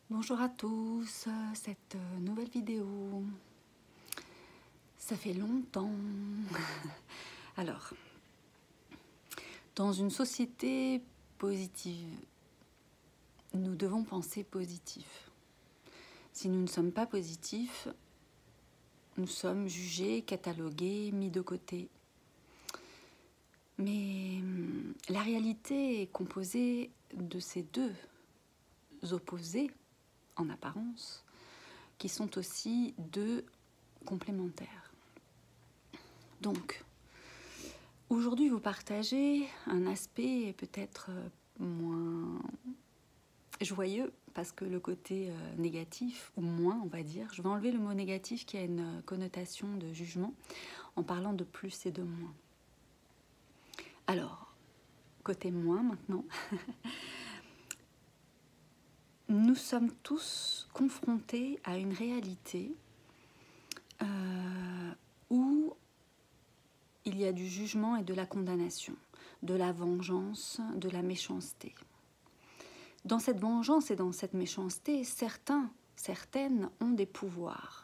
Bonjour à tous, cette nouvelle vidéo, ça fait longtemps. Alors, dans une société positive, nous devons penser positif. Si nous ne sommes pas positifs, nous sommes jugés, catalogués, mis de côté. Mais la réalité est composée de ces deux opposés, en apparence, qui sont aussi deux complémentaires. Donc, aujourd'hui, vous partagez un aspect peut-être moins joyeux, parce que le côté négatif, ou moins, on va dire, je vais enlever le mot négatif qui a une connotation de jugement, en parlant de plus et de moins. Alors, côté moins maintenant, nous sommes tous confrontés à une réalité où il y a du jugement et de la condamnation, de la vengeance, de la méchanceté. Dans cette vengeance et dans cette méchanceté, certaines ont des pouvoirs.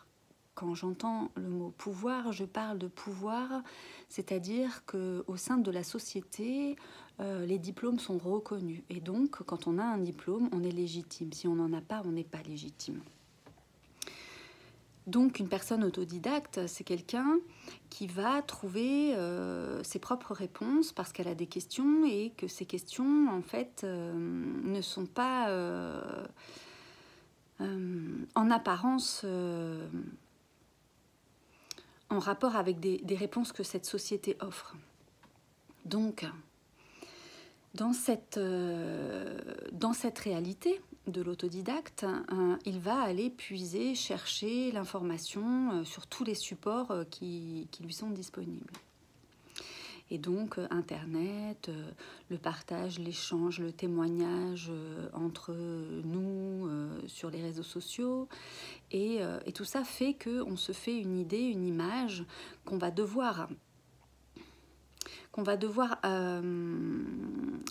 Quand j'entends le mot pouvoir, je parle de pouvoir, c'est-à-dire qu'au sein de la société, les diplômes sont reconnus. Et donc, quand on a un diplôme, on est légitime. Si on n'en a pas, on n'est pas légitime. Donc, une personne autodidacte, c'est quelqu'un qui va trouver ses propres réponses parce qu'elle a des questions et que ces questions, en fait, ne sont pas en apparence en rapport avec des réponses que cette société offre. Donc, dans cette réalité de l'autodidacte, il va aller puiser, chercher l'information sur tous les supports qui lui sont disponibles. Et donc, Internet, le partage, l'échange, le témoignage entre nous sur les réseaux sociaux. Et tout ça fait qu'on se fait une idée, une image qu'on va devoir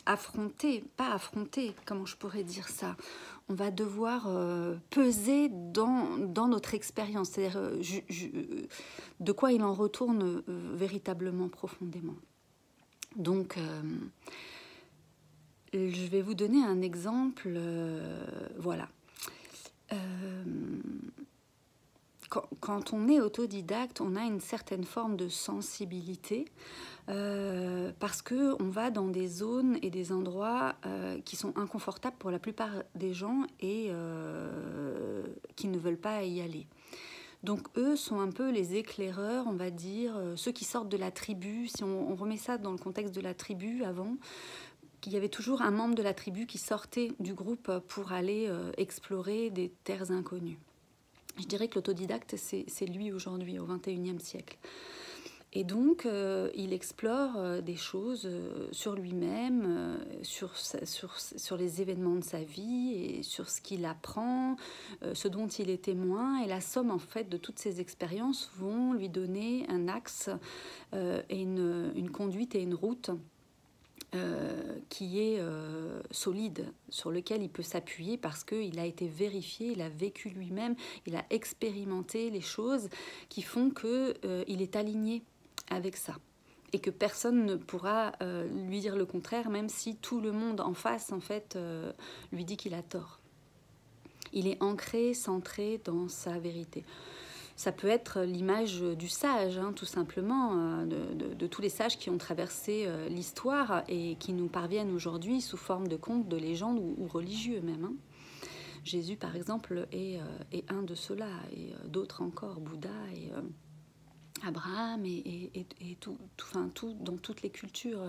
affronter, pas affronter, comment je pourrais dire ça, on va devoir peser dans notre expérience, c'est-à-dire de quoi il en retourne véritablement profondément. Donc, je vais vous donner un exemple, voilà. Quand on est autodidacte, on a une certaine forme de sensibilité parce qu'on va dans des zones et des endroits qui sont inconfortables pour la plupart des gens et qui ne veulent pas y aller. Donc eux sont un peu les éclaireurs, on va dire, ceux qui sortent de la tribu. Si on remet ça dans le contexte de la tribu avant, qu'il y avait toujours un membre de la tribu qui sortait du groupe pour aller explorer des terres inconnues. Je dirais que l'autodidacte, c'est lui aujourd'hui, au XXIe siècle. Et donc, il explore des choses sur lui-même, sur les événements de sa vie, et sur ce qu'il apprend, ce dont il est témoin. Et la somme, en fait, de toutes ces expériences vont lui donner un axe et une conduite et une route qui est solide, sur lequel il peut s'appuyer parce qu'il a été vérifié, il a vécu lui-même, il a expérimenté les choses qui font qu'il est aligné avec ça. Et que personne ne pourra lui dire le contraire, même si tout le monde en face, en fait, lui dit qu'il a tort. Il est ancré, centré dans sa vérité. Ça peut être l'image du sage, hein, tout simplement, de tous les sages qui ont traversé l'histoire et qui nous parviennent aujourd'hui sous forme de contes, de légendes ou religieux même. Hein. Jésus, par exemple, est un de ceux-là, et d'autres encore, Bouddha et Abraham et tout dans toutes les cultures.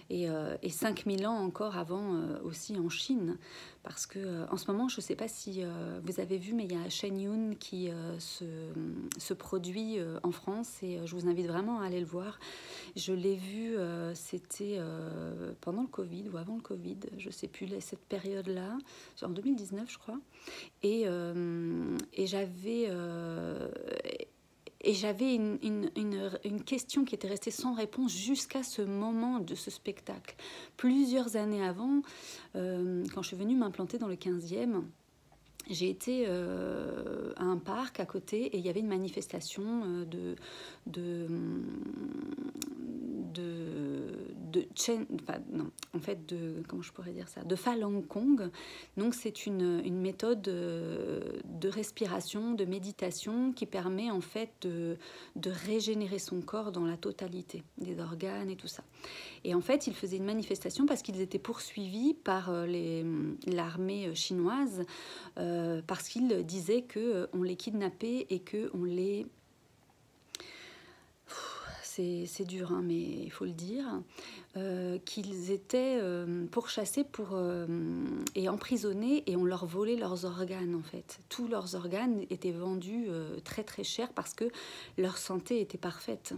Et 5000 ans encore avant aussi en Chine, parce que en ce moment, je ne sais pas si vous avez vu, mais il y a Shen Yun qui se produit en France, et je vous invite vraiment à aller le voir. Je l'ai vu, c'était pendant le Covid ou avant le Covid, je ne sais plus, cette période-là, en 2019 je crois, et j'avais une question qui était restée sans réponse jusqu'à ce moment de ce spectacle. Plusieurs années avant, quand je suis venue m'implanter dans le 15e, j'ai été à un parc à côté et il y avait une manifestation comment je pourrais dire ça, de Falun Gong. Donc c'est une méthode de respiration, de méditation qui permet en fait de régénérer son corps dans la totalité des organes et tout ça. Et en fait, ils faisaient une manifestation parce qu'ils étaient poursuivis par l'armée chinoise parce qu'ils disaient qu'on les kidnappait et qu'on les... C'est dur, hein, mais il faut le dire, qu'ils étaient pourchassés et emprisonnés et on leur volait leurs organes en fait. Tous leurs organes étaient vendus très très cher parce que leur santé était parfaite.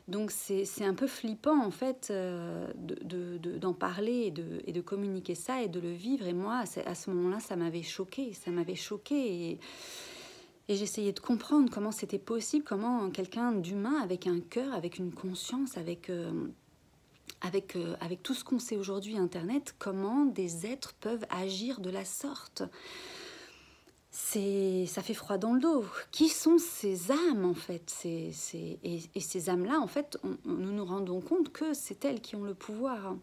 Donc c'est un peu flippant en fait d'en parler et de communiquer ça et de le vivre. Et moi, à ce moment-là, ça m'avait choquée. Et j'essayais de comprendre comment c'était possible, comment quelqu'un d'humain, avec un cœur, avec une conscience, avec tout ce qu'on sait aujourd'hui, Internet, comment des êtres peuvent agir de la sorte. Ça fait froid dans le dos. Qui sont ces âmes, en fait et ces âmes-là, en fait, nous nous rendons compte que c'est elles qui ont le pouvoir.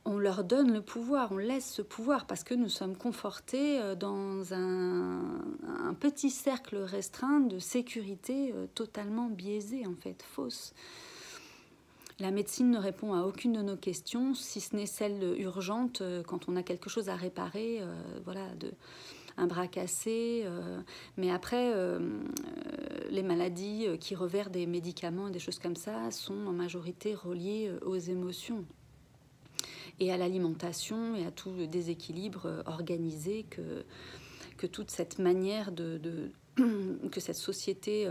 On leur donne le pouvoir, on laisse ce pouvoir parce que nous sommes confortés dans un petit cercle restreint de sécurité totalement biaisé, en fait, fausse. La médecine ne répond à aucune de nos questions, si ce n'est celle urgente quand on a quelque chose à réparer, un bras cassé. Mais après, les maladies qui revêtent des médicaments et des choses comme ça sont en majorité reliées aux émotions et à l'alimentation et à tout le déséquilibre organisé que toute cette manière que cette société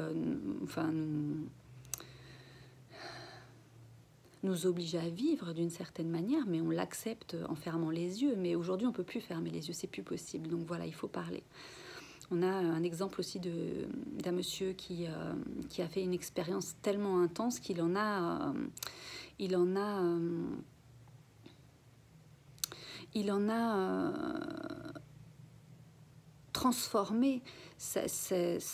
nous oblige à vivre d'une certaine manière, mais on l'accepte en fermant les yeux. Mais aujourd'hui, on ne peut plus fermer les yeux, c'est plus possible. Donc voilà, il faut parler. On a un exemple aussi d'un monsieur qui a fait une expérience tellement intense qu'il en a transformé ce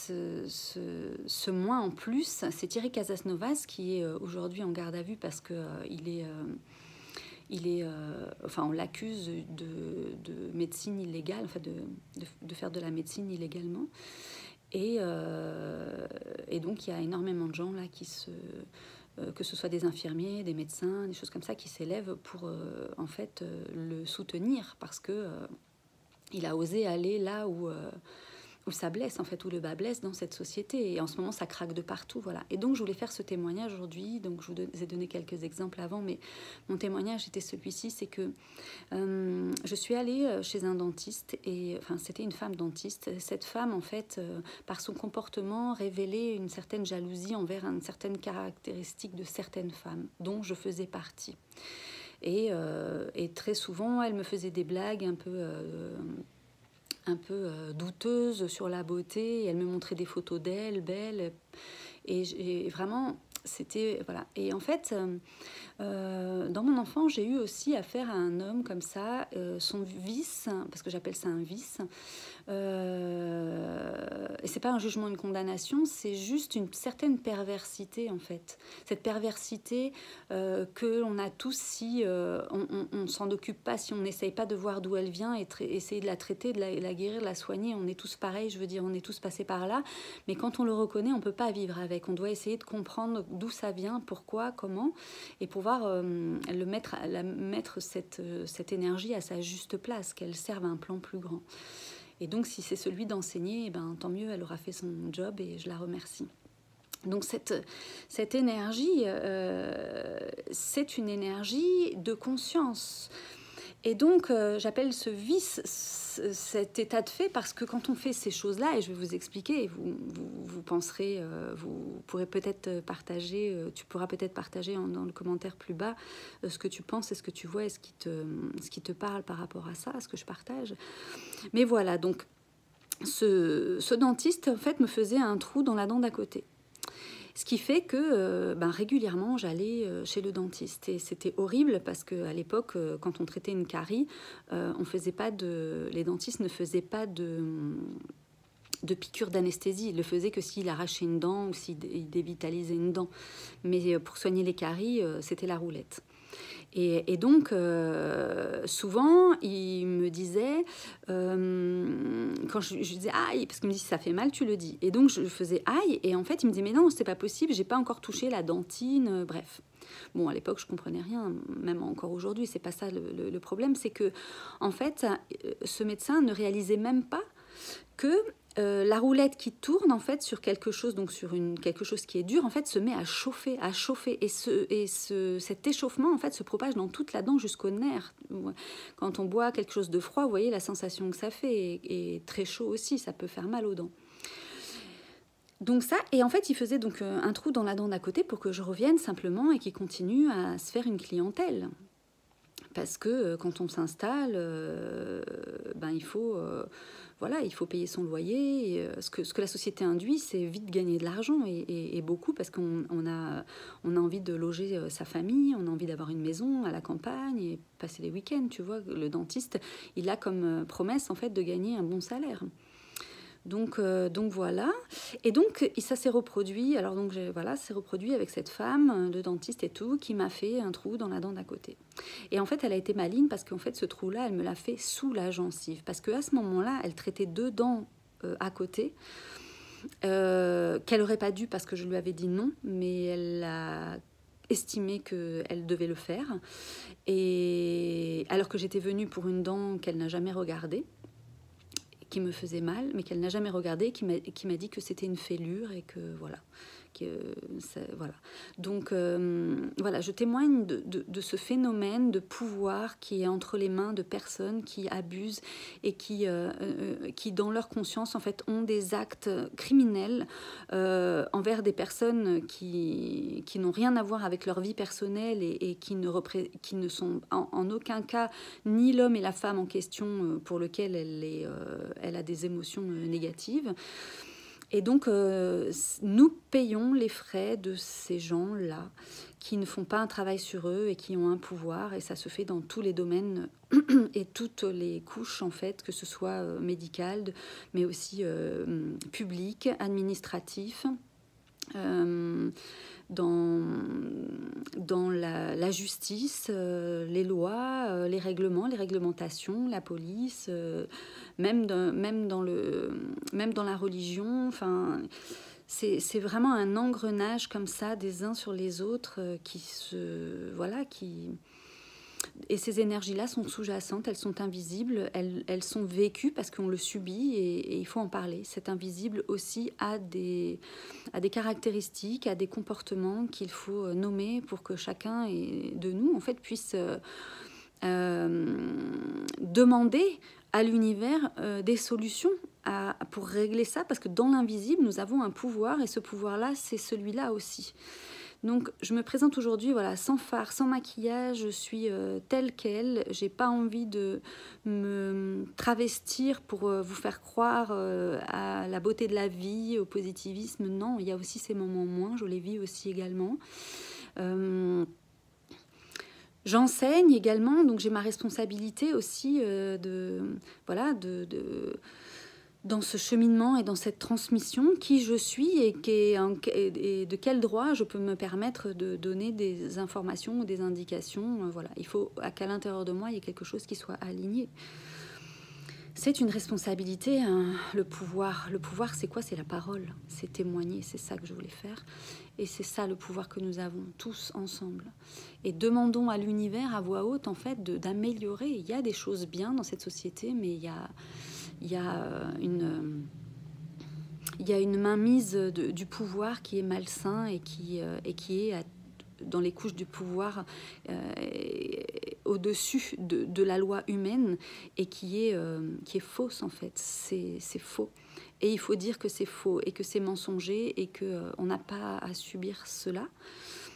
moi en plus. C'est Thierry Casasnovas qui est aujourd'hui en garde à vue parce qu'il on l'accuse de médecine illégale, enfin de faire de la médecine illégalement. Et donc il y a énormément de gens là que ce soit des infirmiers, des médecins, des choses comme ça qui s'élèvent pour le soutenir parce que il a osé aller là où ça blesse, en fait, où le bas blesse dans cette société. Et en ce moment, ça craque de partout, voilà. Et donc, je voulais faire ce témoignage aujourd'hui. Donc, je vous ai donné quelques exemples avant, mais mon témoignage était celui-ci, c'est que je suis allée chez un dentiste, c'était une femme dentiste. Cette femme, en fait, par son comportement, révélait une certaine jalousie envers une certaine caractéristique de certaines femmes, dont je faisais partie. Et très souvent, elle me faisait des blagues un peu douteuses sur la beauté. Elle me montrait des photos d'elle, belle. Et vraiment, c'était... Voilà. Et en fait, dans mon enfance, j'ai eu aussi affaire à un homme comme ça. Son vice, parce que j'appelle ça un vice, et c'est pas un jugement, une condamnation, c'est juste une certaine perversité en fait. Cette perversité que l'on a tous si on s'en occupe pas, si on n'essaye pas de voir d'où elle vient et essayer de la traiter, de la guérir, de la soigner. On est tous pareils, je veux dire, on est tous passés par là, mais quand on le reconnaît, on peut pas vivre avec. On doit essayer de comprendre d'où ça vient, pourquoi, comment, et pouvoir mettre cette énergie à sa juste place, qu'elle serve à un plan plus grand. Et donc, si c'est celui d'enseigner, tant mieux, elle aura fait son job et je la remercie. Donc, cette énergie, c'est une énergie de conscience. Et donc, j'appelle ce vice, cet état de fait, parce que quand on fait ces choses-là, et je vais vous expliquer, vous penserez, vous pourrez peut-être partager, tu pourras peut-être partager dans le commentaire plus bas ce que tu penses et ce que tu vois et ce qui te parle par rapport à ça, ce que je partage. Mais voilà, donc ce dentiste, en fait, me faisait un trou dans la dent d'à côté. Ce qui fait que régulièrement, j'allais chez le dentiste. Et c'était horrible parce qu'à l'époque, quand on traitait une carie, les dentistes ne faisaient pas de piqûre d'anesthésie. Il le faisait que s'il arrachait une dent ou s'il dévitalisait une dent. Mais pour soigner les caries, c'était la roulette. Et donc, souvent, il me disait, quand je disais aïe, parce qu'il me dit si ça fait mal, tu le dis. Et donc, je faisais aïe, et en fait, il me disait mais non, c'est pas possible, j'ai pas encore touché la dentine, bref. Bon, à l'époque, je comprenais rien, même encore aujourd'hui, c'est pas ça le problème, c'est que, en fait, ce médecin ne réalisait même pas que la roulette qui tourne en fait sur quelque chose, donc sur quelque chose qui est dur, en fait se met à chauffer, et cet échauffement en fait se propage dans toute la dent jusqu'au nerf. Quand on boit quelque chose de froid, vous voyez la sensation que ça fait, et très chaud aussi, ça peut faire mal aux dents. Donc ça, et en fait il faisait donc un trou dans la dent d'à côté pour que je revienne simplement et qu'il continue à se faire une clientèle. Parce que quand on s'installe, il faut payer son loyer. Et, ce que la société induit, c'est vite gagner de l'argent, et beaucoup, parce qu'on a envie de loger sa famille, on a envie d'avoir une maison à la campagne et passer les week-ends. Tu vois, le dentiste, il a comme promesse en fait de gagner un bon salaire. Donc voilà, et donc ça s'est reproduit. Alors donc c'est reproduit avec cette femme, le dentiste et tout, qui m'a fait un trou dans la dent d'à côté. Et en fait, elle a été maligne parce qu'en fait, ce trou-là, elle me l'a fait sous la gencive, parce qu'à ce moment-là, elle traitait 2 dents à côté, qu'elle aurait pas dû parce que je lui avais dit non, mais elle a estimé qu'elle devait le faire, et alors que j'étais venue pour une dent qu'elle n'a jamais regardée, qui me faisait mal, mais qu'elle n'a jamais regardé, qui m'a dit que c'était une fêlure, et que voilà. Voilà. Donc voilà, je témoigne de ce phénomène de pouvoir qui est entre les mains de personnes qui abusent et qui dans leur conscience en fait ont des actes criminels envers des personnes qui n'ont rien à voir avec leur vie personnelle, et qui ne sont en aucun cas ni l'homme et la femme en question pour lequel elle a des émotions négatives. Et donc, nous payons les frais de ces gens-là qui ne font pas un travail sur eux et qui ont un pouvoir. Et ça se fait dans tous les domaines et toutes les couches, en fait, que ce soit médical, mais aussi public, administratif. Dans la justice, les lois, les règlements, les réglementations, la police, même dans la religion. Enfin, c'est vraiment un engrenage comme ça des uns sur les autres et ces énergies-là sont sous-jacentes, elles sont invisibles, elles sont vécues parce qu'on le subit, et il faut en parler. Cet invisible aussi a des caractéristiques, a des comportements qu'il faut nommer pour que chacun de nous en fait puisse demander à l'univers des solutions pour régler ça, parce que dans l'invisible, nous avons un pouvoir, et ce pouvoir-là, c'est celui-là aussi. Donc, je me présente aujourd'hui, voilà, sans fard, sans maquillage, je suis telle qu'elle. J'ai pas envie de me travestir pour vous faire croire à la beauté de la vie, au positivisme. Non, il y a aussi ces moments moins, je les vis aussi également. J'enseigne également, donc j'ai ma responsabilité aussi dans ce cheminement et dans cette transmission, qui je suis et de quel droit je peux me permettre de donner des informations ou des indications. Voilà. Il faut qu'à l'intérieur de moi, il y ait quelque chose qui soit aligné. C'est une responsabilité, hein. Le pouvoir, c'est quoi? C'est la parole, c'est témoigner, c'est ça que je voulais faire. Et c'est ça le pouvoir que nous avons tous ensemble. Et demandons à l'univers à voix haute, en fait, d'améliorer. Il y a des choses bien dans cette société, mais il y a une mainmise du pouvoir qui est malsain, et qui est dans les couches du pouvoir au-dessus de la loi humaine, et qui est fausse en fait. C'est faux. Et il faut dire que c'est faux, et que c'est mensonger, et qu'on n'a pas à subir cela.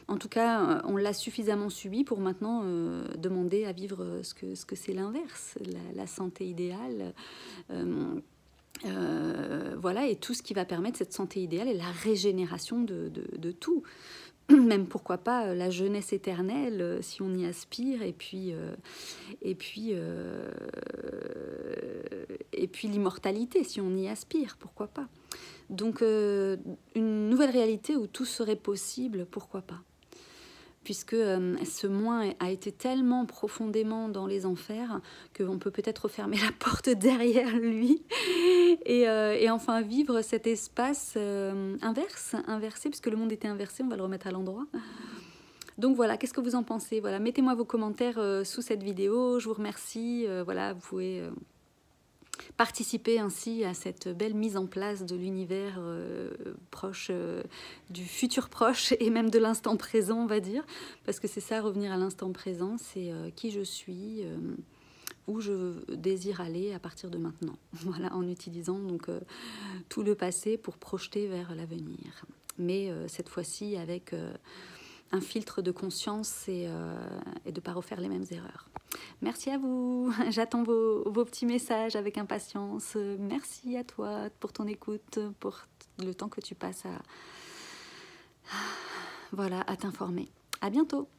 En tout cas, on l'a suffisamment subi pour maintenant demander à vivre ce que c'est l'inverse, la santé idéale. voilà, et tout ce qui va permettre cette santé idéale et la régénération de tout. Même pourquoi pas la jeunesse éternelle si on y aspire, et puis l'immortalité si on y aspire, pourquoi pas. Donc une nouvelle réalité où tout serait possible, pourquoi pas, puisque ce moi a été tellement profondément dans les enfers qu'on peut peut-être refermer la porte derrière lui et enfin vivre cet espace inversé, puisque le monde était inversé, on va le remettre à l'endroit. Donc voilà, qu'est-ce que vous en pensez? Voilà, mettez-moi vos commentaires sous cette vidéo, je vous remercie. Voilà, vous pouvez participer ainsi à cette belle mise en place de l'univers proche, du futur proche et même de l'instant présent, on va dire, parce que c'est ça, revenir à l'instant présent, c'est qui je suis, où je désire aller à partir de maintenant, voilà, en utilisant donc tout le passé pour projeter vers l'avenir, mais cette fois-ci avec un filtre de conscience et de ne pas refaire les mêmes erreurs. Merci à vous, j'attends vos petits messages avec impatience. Merci à toi pour ton écoute, pour le temps que tu passes à, voilà, à t'informer. À bientôt.